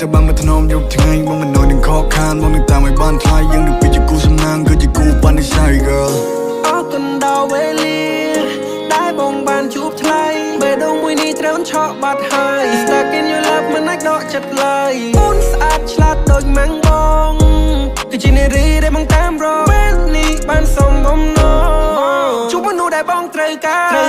តែបានមកថ្នមយកថ្ងៃមកមិននៅនឹងខកខានមកនឹងតាមឲ្យបានថ្លៃយើងនឹងពីជាគូសំណាងគឺជាគូបាននិស័យ girl អរគុណដល់វេលាដែលបងបានជួបថ្លៃបេះដូងមួយនេះត្រូវឆក់បាត់ហើយ Stuck in your love មិនអាចដកចិត្តឡើយអូនស្អាតឆ្លាតដូចម៉ាំងបងគឺជានារីដែលបងតាមរកពេលនេះបានសមបំណងជួបមនុស្សដែលបងត្រូវការហើ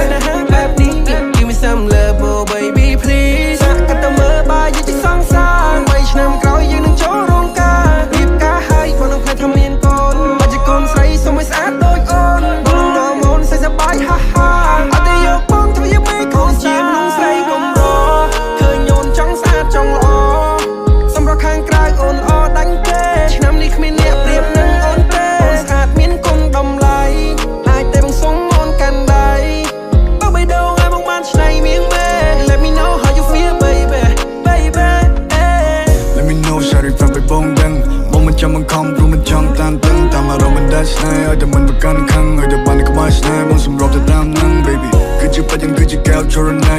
យណាស់បែបនេះ Give me some love oh baby please សាក់កាត់ទៅមើលបាយយើងជាសងសា3ឆ្នាំក្រោយយើងនឹងចូលរោងការរៀបការហើយបងនឹងផ្លែថាមានកូនបាច់ជាកូនស្រីសុំឲ្យស្អាតដូចអូនបងនឹងមកនសបាយហាហាអត់ទេយកបងធ្វើយ៉ាងម៉េចកូនជាមនុស្សស្រីកំរឃើញអូនចង់ស្អាតចង់ល្អសម្រាប់ខាងក្រៅអូនល្អដាច់ទេឆ្នាំនេះគ្មានអ្នកប្រៀបនឹងអូនទេអូនស្អាតមានគុណតម្លៃអាចតែបងសុំអូនកាន់ដៃបើបេះដូងឲ្យបងបានឆ្នៃមៀងមេ Let me know how you feel baby baby Let me know shawty ប្រាប់ឲ្យបងដឹងបងមិនចាំបង្ខំព្រោះមិនចង់តានតឹងតាមអារម្មណ៍មិនដាច់ស្នេហ៍ឲ្យតែមិនប្រកាន់ខឹងឲ្យតែបានក្បាលស្នេហ៍បងសម្របទៅតាមនឹង baby គឺជាបច្ចុប្បន្នគឺជាកែវជរណៃ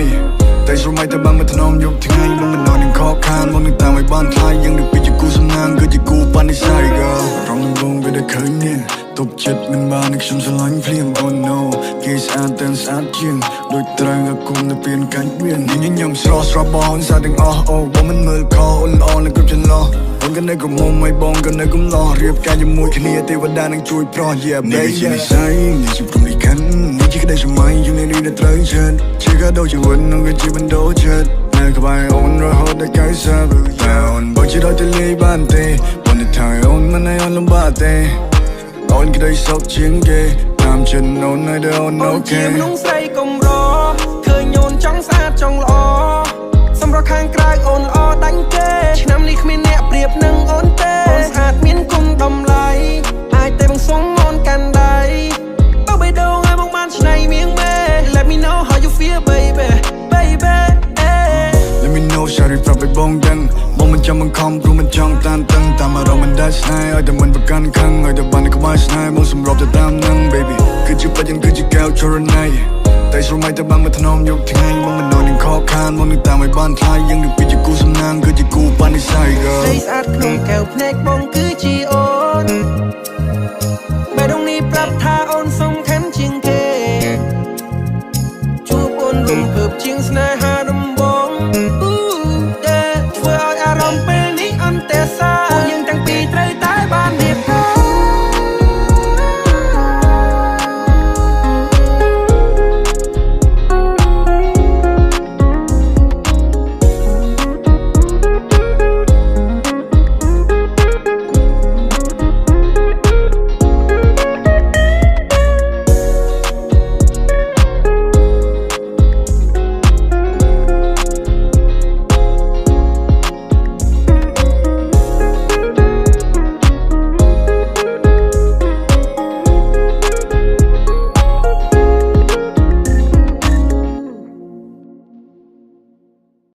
តែស្រមៃតែបានមកថ្នមយកថ្ងៃបងមិននន់នឹងខកខានមកនឹងតាមឲ្យបានថ្លៃយើងនឹងពីជាគូសំណាងគឺជាគូបាននិស័យ girl រំលងបងវាដែលឃើញនេះទប់ចិត្តមិនបាននឹងខ្ញុំស្រឡាញ់ភ្លាម oh no គេស្អាតតែស្អាតជាងដូចត្រូវឲ្យគុំនៅពេលកាច់មានញញឹមស្រស់ស្រស់បងស្អាតទាំងអស់អូបងមិនមើលខអូនល្អនឹងគ្រប់ចន្លោះបងក៏នៅកុំមុំឲ្យបងក៏នៅកុំលោះរៀបការជាមួយគ្នាទេវតានឹងជួយប្រោះ yeah baby នេះជានិស័យនេះជាព្រំលិខិតនេះជាក្តីស្រមៃយើងនេះដែលត្រូវចិត្តជាកាដូជីវិតនឹងជាបណ្ដោចិត្តនៅក្បែរអូនរហូតដល់កាយសាបអូនបើជាដល់ទៅលេបានទេបងនឹងថៃអូនមិនឲ្យអូនលំបាកទេអូនក្តីសុខជាងគេតាមចិត្តអូនឲ្យអូនអូខេ ជាមនុស្សស្រីកំរឃើញអូនចង់ស្អាតចង់ល្អសម្រាប់ខាងក្រៅអូនល្អដាច់ទេឆ្នាំនេះគ្មានអ្នកប្រៀបនឹងអូនទេអូនស្អាតមានគុណតម្លៃអាចតែបងសុំអូនកាន់ដៃបើបេះដូងឲ្យបងបានឆ្នៃមៀងមេ Let me know how you feel baby baby Let me know shawty ប្រាប់ឲ្យបងដឹងបងមិនចាំបង្ខំព្រោះមិនចង់តានតឹងតាមអារម្មណ៍មិនដាច់ស្នេហ៍ឲ្យតែមិនប្រកាន់ខឹងឲ្យតែបានក្បាលស្នេហ៍បងសម្របទៅតាមនឹង baby គឺជាបច្ចុប្បន្នគឺជាកែវជរណៃតែស្រមៃតែបានមកថ្នមយកថ្ងៃបងមិននន់នឹងខកខានមកនឹងតាមឲ្យបានថ្លៃយើងនឹងពីជាគូសំណាងគឺជាគូបាននិស័យ girl ស្រីស្អាតក្នុងកែវភ្នែកបងគឺជាអូនបេះដូងនេះប្រាប់ថាអូនសំខាន់ជាងគេជួបអូនរំភើបជាងស្នេហារំ